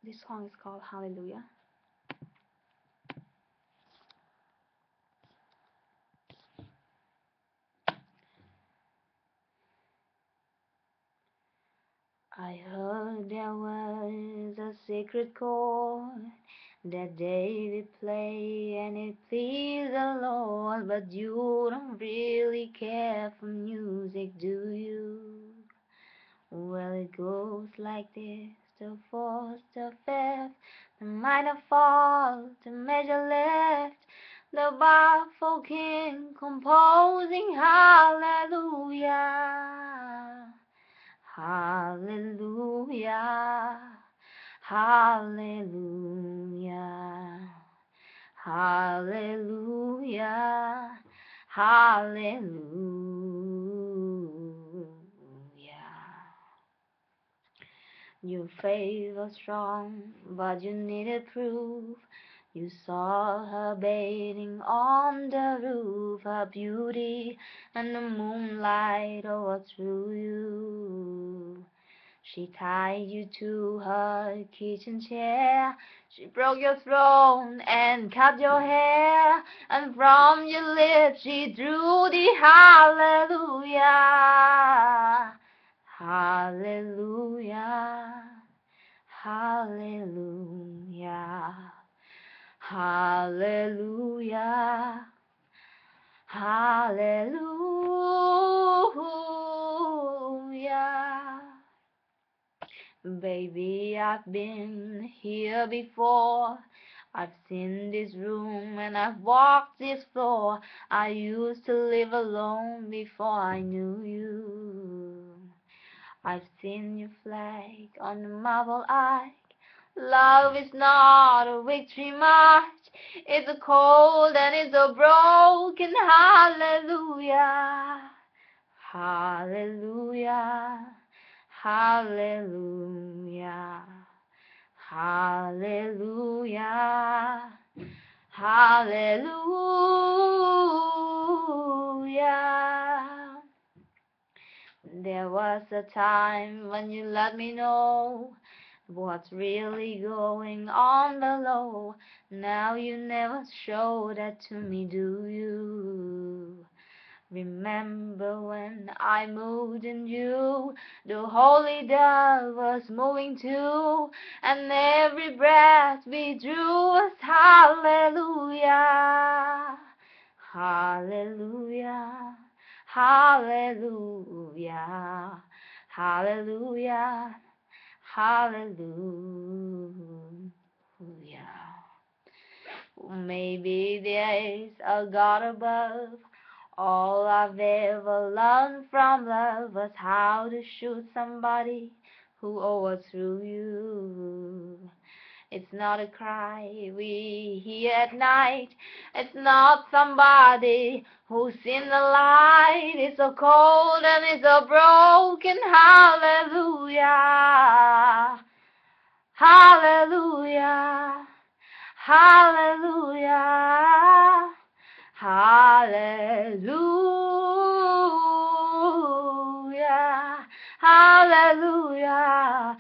This song is called Hallelujah. I heard there was a sacred chord that David played and it pleased the Lord, but you don't really care for music, do you? Well, it goes like this: the fourth, the fifth, the minor fall, the major lift, the baffled king composing hallelujah. Hallelujah, hallelujah, hallelujah, hallelujah. Your faith was strong, but you needed proof. You saw her bathing on the roof, her beauty and the moonlight overthrew you. She tied you to her kitchen chair. She broke your throne and cut your hair. And from your lips she drew the hallelujah. Hallelujah. Hallelujah. Hallelujah. Hallelujah. Baby, I've been here before. I've seen this room and I've walked this floor. I used to live alone before I knew you. I've seen your flag on the marble arch. Love is not a victory march. It's a cold and it's a broken hallelujah. Hallelujah. Hallelujah. Hallelujah. Hallelujah. There was a time when you let me know what's really going on below. Now you never show that to me, do you? Remember when I moved in you, the holy dove was moving too, and every breath we drew was hallelujah, hallelujah, hallelujah, hallelujah, hallelujah. Maybe there's a God above. All I've ever learned from love was how to shoot somebody who overthrew you. It's not a cry we hear at night. It's not somebody who's in the light. It's a cold and it's a broken hallelujah. Hallelujah. Hallelujah. Hallelujah. Hallelujah. Hallelujah.